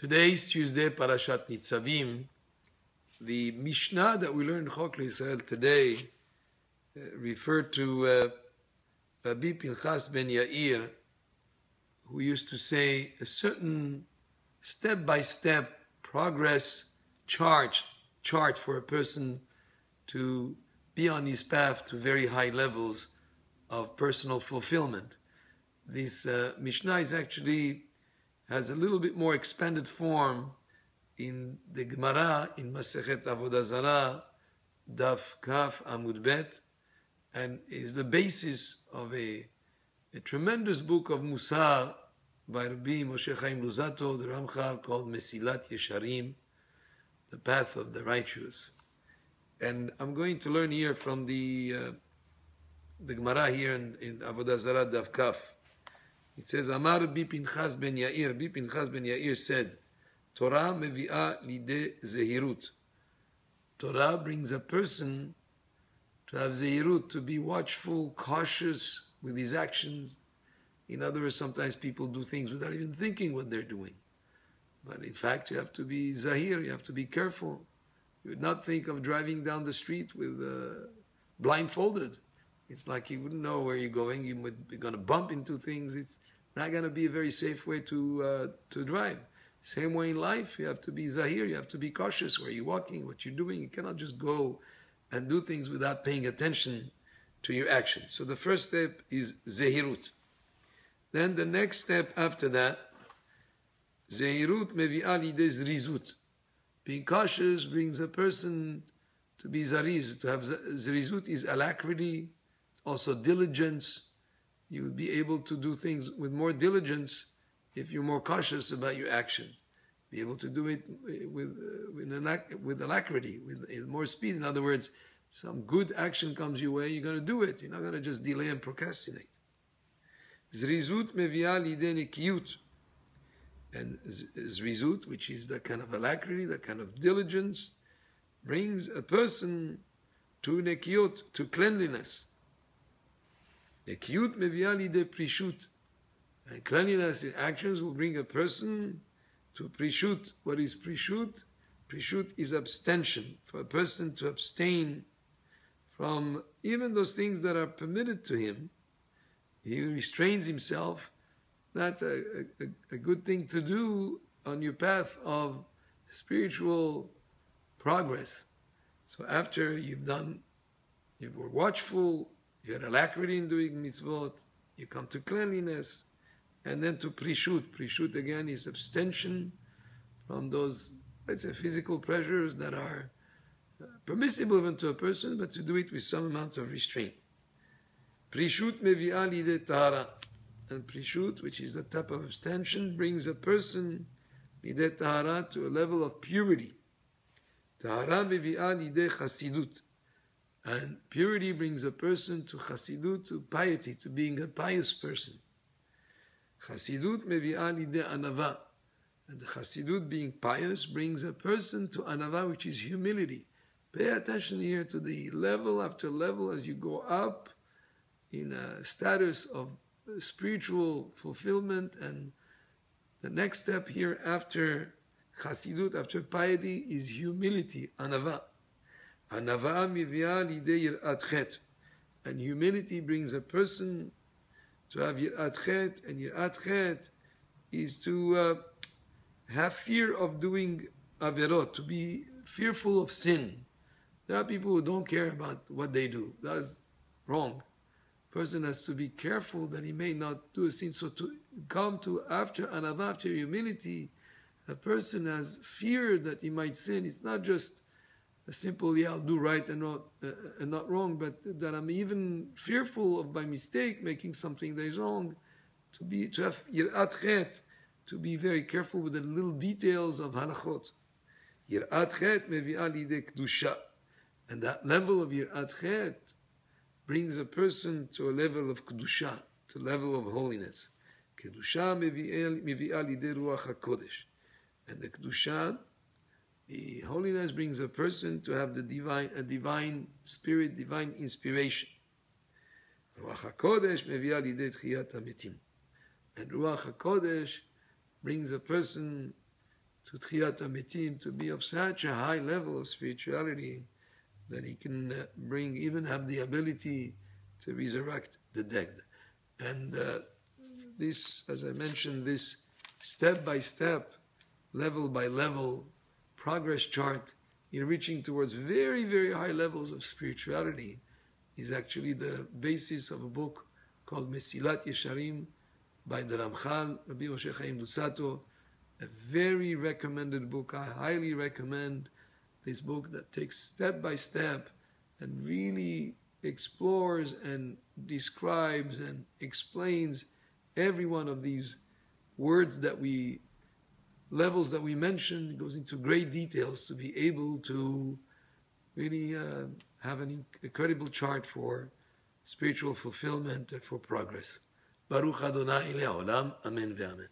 Today is Tuesday, Parashat Nitzavim. The Mishnah that we learned in Chok Israel today referred to Rabbi Pinchas ben Yair, who used to say a certain step-by-step progress chart for a person to be on his path to very high levels of personal fulfillment. This Mishnah is actually has a little bit more expanded form in the Gemara in Masechet Avodah Zarah, Daf Kaf Amud Bet, and is the basis of a tremendous book of Musar by Rabbi Moshe Chaim Luzzatto, the Ramchal, called Mesilat Yesharim, the path of the righteous. And I'm going to learn here from the Gemara here in Avodah Zarah Daf Kaf. It says, Amar Rabbi Pinchas ben Yair. Rabbi Pinchas ben Yair said, Torah mevi'ah lidei zehirut. Torah brings a person to have zehirut, to be watchful, cautious with his actions. In other words, sometimes people do things without even thinking what they're doing. But in fact, you have to be zahir, you have to be careful. You would not think of driving down the street with blindfolded. It's like you wouldn't know where you're going. You would be going to bump into things. It's not going to be a very safe way to drive. Same way in life, you have to be zahir. You have to be cautious where you're walking, what you're doing. You cannot just go and do things without paying attention to your actions. So the first step is zehirut. Then the next step after that, zehirut mevi'ah lidei zrizut. Being cautious brings a person to be zariz. To have zrizut is alacrity. Also diligence. You would be able to do things with more diligence if you're more cautious about your actions. Be able to do it with alacrity, with more speed. In other words, some good action comes your way, you're going to do it. You're not going to just delay and procrastinate. Zrizut mevi'ah lidei nekiyut. And zrizut, which is that kind of alacrity, that kind of diligence, brings a person to nekiyut, to cleanliness. Nekiyut mevi'ah lidei prishut. And cleanliness in actions will bring a person to prishut. What is prishut? Prishut is abstention. For a person to abstain from even those things that are permitted to him. He restrains himself. That's a good thing to do on your path of spiritual progress. So after you were watchful, you had alacrity in doing mitzvot, you come to cleanliness, and then to prishut. Prishut again is abstention from those, let's say, physical pleasures that are permissible even to a person, but to do it with some amount of restraint. Prishut mevi'ah lidei tahara. And prishut, which is the type of abstention, brings a person lidei tahara to a level of purity. Tahara mevi'ah lidei chasidut. And purity brings a person to chasidut, to piety, to being a pious person. Chasidut mevi'ah lidei anava. And the chasidut, being pious, brings a person to anava, which is humility. Pay attention here to the level after level as you go up in a status of spiritual fulfillment, and the next step here after chasidut, after piety, is humility, anava. Anava mivi'ah lidei yirat chet. And humility brings a person to have yirat chet, and yirat chet is to have fear of doing averot, to be fearful of sin. There are people who don't care about what they do. That's wrong. Person has to be careful that he may not do a sin. So to come to after anava, after humility, a person has fear that he might sin. It's not just a simple, I'll do right and not wrong, but that I'm even fearful of by mistake making something that is wrong. To have yirat chet, to be very careful with the little details of halachot. Yirat chet mevi'ah lidei kedusha. And that level of yirat chet brings a person to a level of kedusha, to a level of holiness. Kedusha mevi'ah lidei ruach hakodesh. And the kedusha, the holiness, brings a person to have a divine spirit, divine inspiration. Ruach hakodesh mevi'ah lidei tchiyat hametim. And ruach hakodesh brings a person to Tchiyat HaMetim, to be of such a high level of spirituality that he can even have the ability to resurrect the dead. And this, as I mentioned, this step-by-step, level-by-level progress chart in reaching towards very, very high levels of spirituality is actually the basis of a book called Mesilat Yesharim by the Ramchal, Rabbi Moshe Chaim Luzzatto, a very recommended book. I highly recommend this book that takes step by step and really explores and describes and explains every one of these words levels that we mentioned. It goes into great details to be able to really have an incredible chart for spiritual fulfillment and for progress. Baruch Adonai le'olam, amen ve'amen.